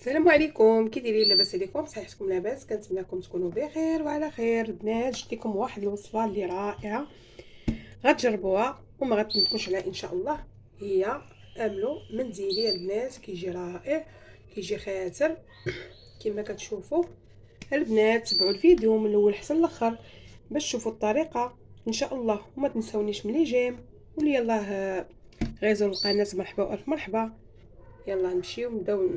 السلام عليكم، كي دايرين؟ لاباس عليكم؟ صحيحتكم لاباس؟ كنتمنىكم تكونوا بخير وعلى خير. البنات جبت لكم واحد الوصفه اللي رائعه، غتجربوها وما غتندموش عليها ان شاء الله. هي املو منزلي البنات، كيجي رائع، كيجي خاتر كما كتشوفوا. البنات تبعوا الفيديو من الاول حتى الاخر باش تشوفوا الطريقه ان شاء الله، وما تنسونيش ملي جيم ولي يلاه غيزوا القناه. مرحبا والف مرحبا. يلا نمشيو نبداو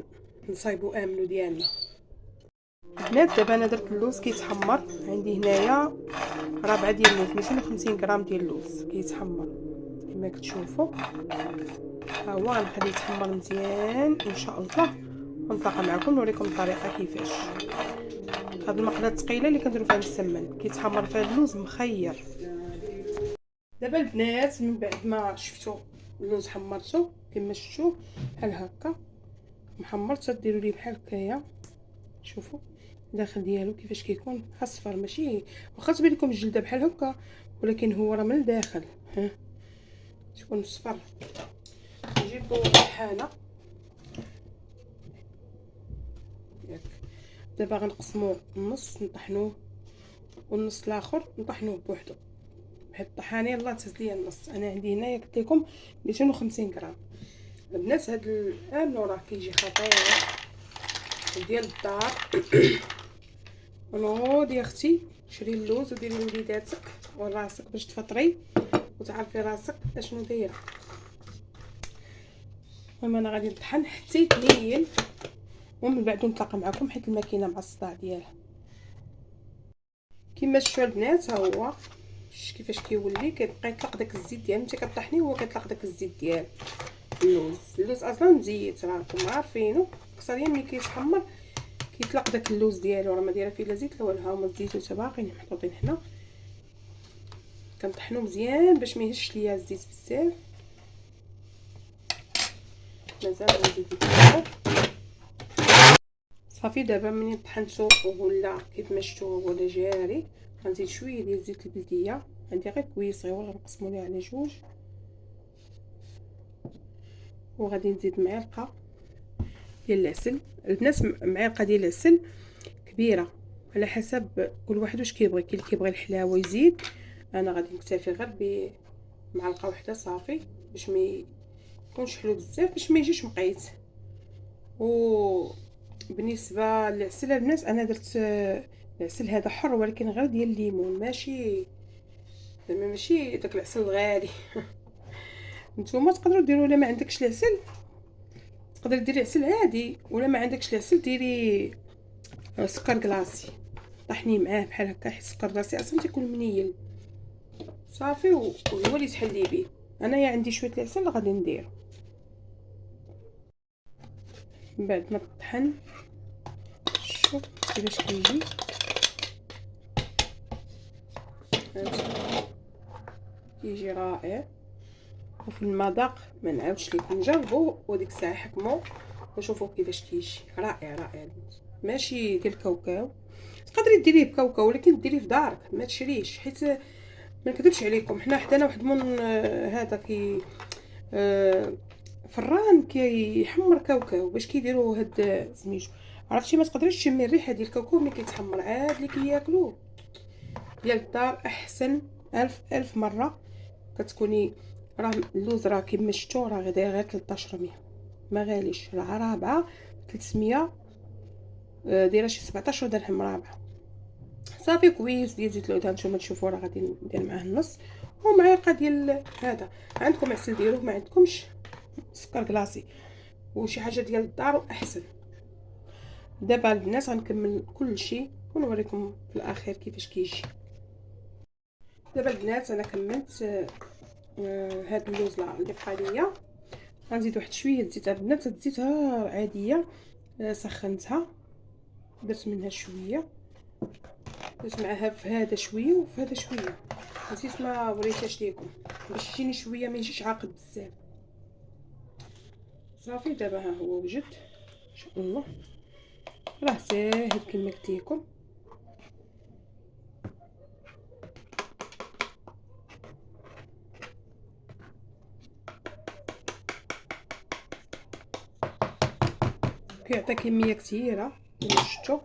نصايبوا املو ديالنا. البنات دابا انا درت اللوز كيتحمر، عندي هنايا ربعه ديال اللوز، 250 غرام ديال اللوز كيتحمر كما كتشوفوا. ها هو غنخليه يتحمر مزيان ان شاء الله، ونتلاقى معكم نوريكم الطريقه كيفاش. هاد المقله الثقيله اللي كنديروا فيها السمن كيتحمر فيها اللوز مخير. دابا البنات من بعد ما شفتوا اللوز حمرته كما شفتوا بحال هكا محمر، تديروا ليه بحال هكايا. شوفوا الداخل ديالو كيفاش كيكون اصفر، ماشي واخا تبان لكم الجلده بحال هكا ولكن هو راه من الداخل ها تكون صفر. نجيبو الطحانه ياك. دابا غنقسمو النص نطحنوه والنص الاخر نطحنوه بوحدو بحال الطحانه. يلاه تهز ليا النص. انا عندي هنايا قلت لكم 250 غرام. البنات هاد الاملو راه كيجي خطير ديال الدار. نوض يا اختي شري اللوز وديري لوليداتك وراسك باش تفطري وتعرفي راسك اشنو دايره. المهم انا غادي نطحن حتى يتنيل ومن بعد نتلاقى معكم حيت الماكينه مع الصداع ديالها. كما شفتوا البنات ها هو كيفاش كيولي كيبقى يطلق داك الزيت ديال ملي كطحنيه، هو كيطلق داك الزيت ديال اللوز اصلا مزيت راكم عارفينو. اكثريه ملي كيتحمر كيطلق داك اللوز ديالو، راه ما دايره فيه لا زيت لا والو. ها هما الزيتوت باقيين محطوطين هنا، كنطحنو مزيان باش ما يهش ليا الزيت بزاف. مازال غنزيد نطحنو صافي. دابا ملي طحنتو ولا كيف ما شفتوا ولا جاري، غنزيد شويه ديال زيت البلديه. عندي غير كويس صغيور غنقسمو ليه على جوج، وغادي نزيد معلقه ديال العسل. البنات معلقه ديال العسل كبيره على حسب كل واحد واش كيبغي. كاين اللي كيبغي الحلاوه يزيد، انا غادي نكتفي غير بمعلقه واحده صافي باش ما يكونش حلو بزاف، باش ما يجيش مقيت. و بالنسبه للعسل البنات انا درت العسل هذا حر ولكن غير ديال الليمون، ماشي داك العسل الغالي. نتوما تقدروا ديروا، الا ما عندكش العسل تقدري ديري عسل عادي، ولا ما عندكش العسل ديري سكر كلاصي طحني معاه بحال هكا، حيت السكر كلاصي اصلا تيكون منيل صافي وهو اللي تحلي به. انايا عندي شويه العسل غادي نديرو من بعد ما طحن. شوف كيفاش كيجي كيجي رائع. وفي المذاق ما نعاودش لكم، جربوا وديك الساعه حكموا وشوفوا كيفاش كيجي رائع رائع. ماشي ديال الكاوكاو، تقدري ديريه بكاوكاو ولكن ديريه في دارك ما تشريش، حيت ما نكذبش عليكم حنا حدانا واحد من هذا كي فران كيحمر كاوكاو باش كيديروا هاد سميتو عرفتي. ما تقدريش تشمي الريحه ديال الكاوكاو ملي كيتحمر، عاد اللي كياكلوه ديال الدار احسن الف مره. كتكوني راه اللوز راه كيما شفتوا راه غير 1300 ما غاليش، راه رابعه 300 دايره شي 17 درهم رابعه. صافي كويس ديال زيت العود هانتوما تشوفوا راه غادي ندير معاه النص ومعلقه ديال هذا. عندكم عسل ديروه، ما عندكمش سكر كلاصي وشي حاجه ديال الدار احسن. دابا البنات غنكمل كل شيء ونوريكم في الاخير كيفاش كيجي. دابا البنات انا كملت هاد اللوز اللي بقى ليا. غنزيد واحد شويه زيت البنات، الزيت عاديه سخنتها درت منها شويه، درت معاها في هذا شويه وفي هذا شويه. نسيت ما وريتهاش ليكم باش يجيني شويه ما يجيش عاقد بزاف. صافي دابا ها هو وجد ان شاء الله، راه ساهل كما قلت لكم. كيعطي كميه كثيره كما شفتوا.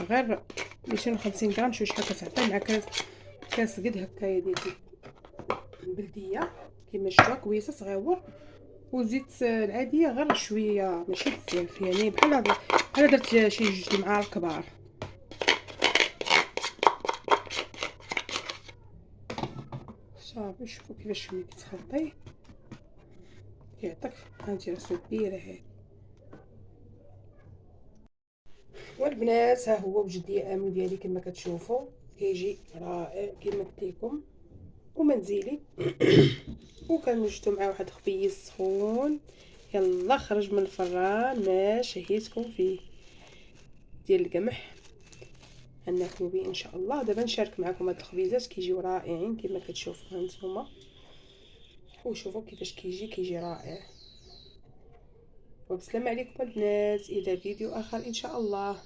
غير 250 غرام. شوف شحال كتعطي مع كاس قد هكايا ديال زيت البلديه كما شفتوا كويسه صغيور. وزيت العاديه غير شويه ماشي بزاف، يعني بحال درت شي 2 معالق كبار. صافي شوفوا كيفاش ملي كتخلطيه كيعطيك هانتي راه سبيره هادي. والبنات ها هو وجدي امن ديالي كما كتشوفوا كيجي رائع كما قلت لكم ومنزلي. وكنوجدو مع واحد الخبيز سخون. يلا خرج من الفران ما شهيتكم فيه ديال القمح غناكلو به ان شاء الله. دابا نشارك معكم هاد الخبيزات كيجيو رائعين كما كتشوفوا هانتوما. وشوفوا كيفاش كيجي رائع. وبسلام عليكم البنات الى فيديو اخر ان شاء الله.